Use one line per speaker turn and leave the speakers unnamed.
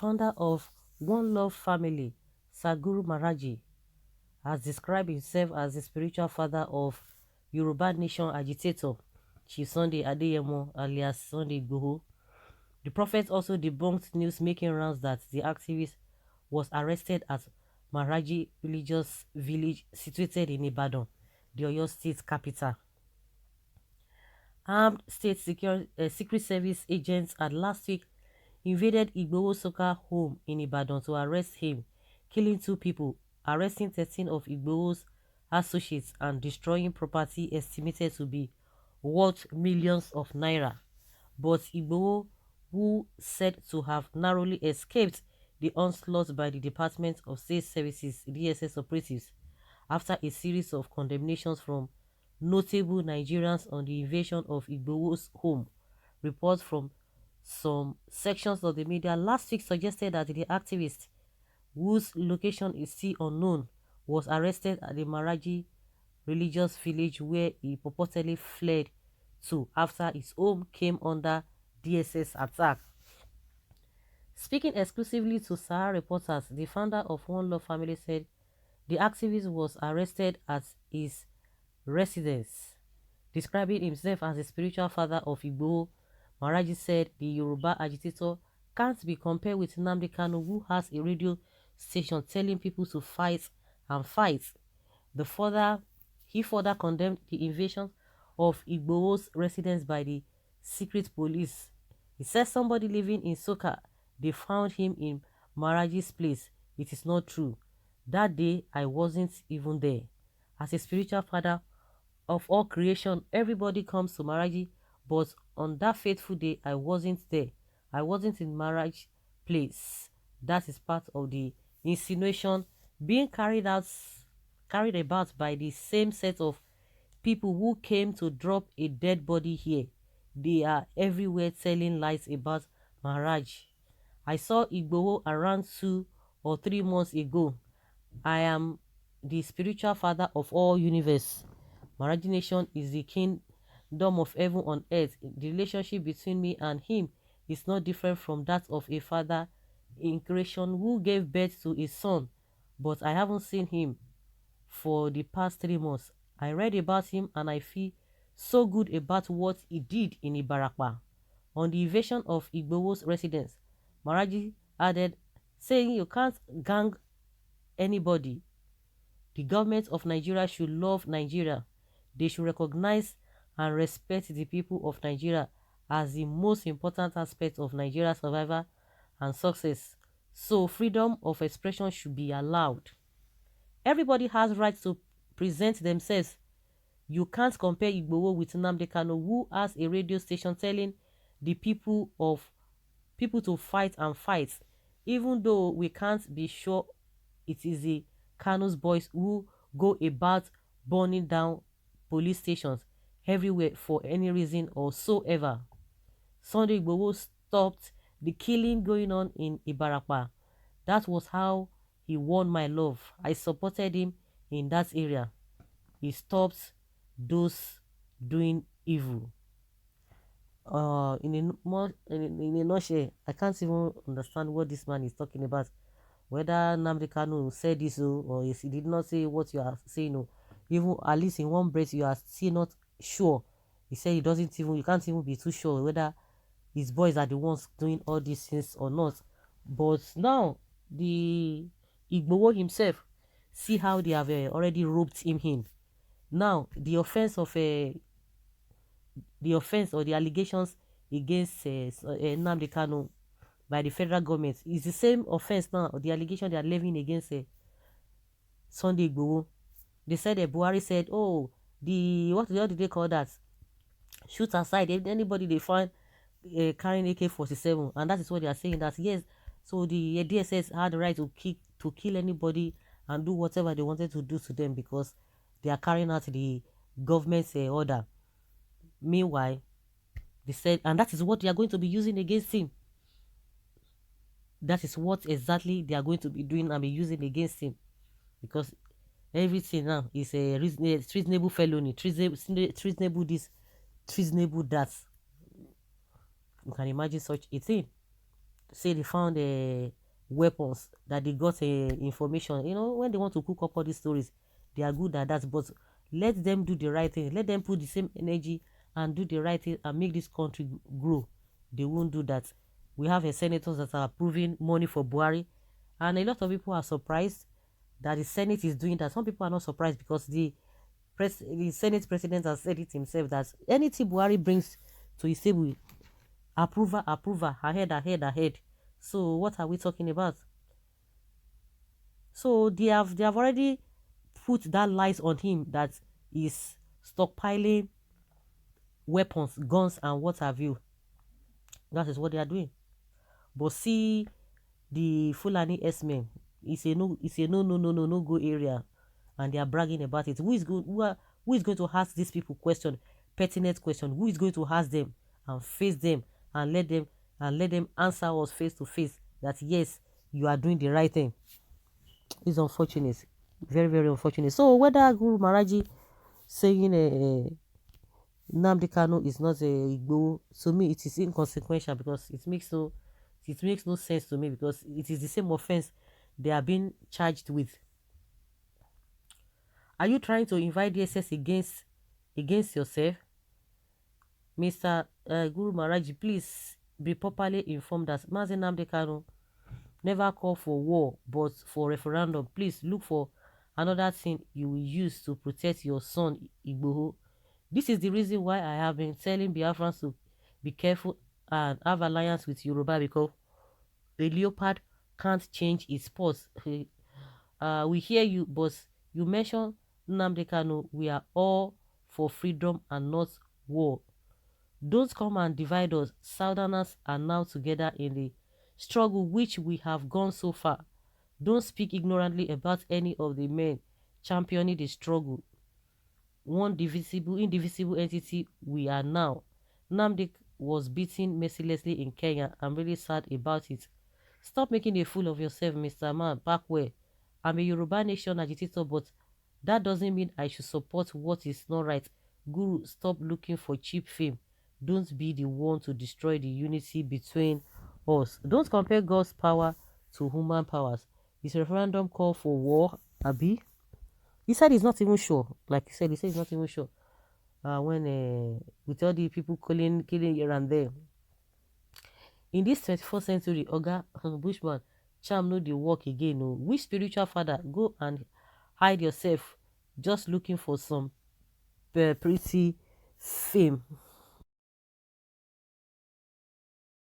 founder of One Love Family, Saguru Maharaji, has described himself as the spiritual father of Yoruba Nation agitator Chief Sunday Adeyemo alias Sunday Igboho. The prophet also debunked news making rounds that the activist was arrested at Maharaji religious village situated in Ibadan, the Oyo State capital. Armed Secret Service agents had last week invaded Igboho's soccer home in Ibadan to arrest him, killing 2 people, arresting 13 of Igboho's associates, and destroying property estimated to be worth millions of naira. But Igboho, who said to have narrowly escaped the onslaught by the Department of State Services (DSS) operatives after a series of condemnations from notable Nigerians on the invasion of Igboho's home. Reports from some sections of the media last week suggested that the activist, whose location is still unknown, was arrested at the Maharaji religious village where he purportedly fled to after his home came under DSS attack. Speaking exclusively to Sahara reporters, the founder of One Love Family said the activist was arrested at his residence. Describing himself as the spiritual father of Igboho, Maharaj said the Yoruba agitator can't be compared with Nnamdi Kanu, who has a radio station telling people to fight and fight. He further condemned the invasion of Igboho's residence by the secret police. He said somebody living in Soka, they found him in Maharaj's place. It is not true. That day, I wasn't even there. As a spiritual father of all creation, everybody comes to Maharaji, but on that fateful day, I wasn't there. I wasn't in Maharaj's place. That is part of the insinuation being carried about by the same set of people who came to drop a dead body here. They are everywhere telling lies about Maharaj. I saw Igboho around 2 or 3 months ago. I am the spiritual father of all universe. Maharaj Nation is the kingdom of heaven on earth. The relationship between me and him is not different from that of a father in creation who gave birth to a son, but I haven't seen him for the past 3 months. I read about him and I feel so good about what he did in Ibarakpa. On the invasion of Igboho's residence, Maharaji added, saying you can't gang anybody. The government of Nigeria should love Nigeria. They should recognize and respect the people of Nigeria as the most important aspect of Nigeria's survival and success. So freedom of expression should be allowed. Everybody has rights to present themselves. You can't compare Igboho with Nnamdi Kanu, who has a radio station telling the people to fight and fight, even though we can't be sure it is the Kanu's boys who go about burning down police stations everywhere for any reason or so ever. Sunday Igboho stopped the killing going on in Ibarakpa. That was how he won my love. I supported him in that area. He stopped those doing evil. In a nutshell, I can't even understand what this man is talking about. Whether Nnamdi Kanu said this or he did not say what you are saying, even at least in one breath you are still not sure. He said you can't even be too sure whether his boys are the ones doing all these things or not. But now the Igboho himself, see how they have already roped him in. Now the offense or the allegations against Nnamdi Kanu by the federal government is the same offense now, the allegation they are levying against Sunday Igboho. They said Buhari said, oh, what did they call that? Shoot aside anybody they find carrying AK-47, and that is what they are saying, that yes, so the DSS had the right to kill anybody and do whatever they wanted to do to them because they are carrying out the government's order. Meanwhile, they said, and that is what they are going to be using against him. That is what exactly they are going to be doing and be using against him, because everything now is a treasonable felony, treasonable this, treasonable that. You can imagine such a thing. Say they found weapons, that they got information. When they want to cook up all these stories, they are good at that. But let them do the right thing. Let them put the same energy and do the right thing and make this country grow. They won't do that. We have senators that are approving money for Buhari, and a lot of people are surprised that the Senate is doing that. Some people are not surprised because the Senate president has said it himself that anything Buhari brings to his table, approval, approval, ahead, ahead, ahead. So what are we talking about? So they have already put that lies on him that is stockpiling weapons, guns, and what have you. That is what they are doing. But see, the Fulani S-men, it's a no go area, and they are bragging about it. Who is going to ask these people question, pertinent question? Who is going to ask them and face them and let them answer us face to face that yes, you are doing the right thing? It's unfortunate, very very unfortunate. So whether Guru Maharaji saying Nnamdi Kanu is not a Igbo, to me it is inconsequential because it makes no sense to me because it is the same offense they are being charged with. Are you trying to invite DSS against yourself? Mr. Guru Maharaj, please be properly informed that Mazi Nnamdi Kanu never called for war but for referendum. Please look for another thing you will use to protect your son Igboho. This is the reason why I have been telling Biafrans to be careful and have alliance with Yoruba, because a leopard can't change its spots. We hear you, but you mentioned Nnamdi Kanu. We are all for freedom and not war. Don't come and divide us. Southerners are now together in the struggle which we have gone so far. Don't speak ignorantly about any of the men championing the struggle. One indivisible entity we are now. Nnamdi was beaten mercilessly in Kenya. I'm really sad about it. Stop making a fool of yourself, Mr. Man. Back where? I'm a Yoruba nation agitator, but that doesn't mean I should support what is not right. Guru, stop looking for cheap fame. Don't be the one to destroy the unity between us. Don't compare God's power to human powers. Is referendum call for war, Abi? He said he's not even sure. Like he said he's not even sure. When with all the people killing here and there. In this 21st century, Oga Bushman, charm no dey work again. Oh. Which spiritual father go and hide yourself just looking for some pretty fame?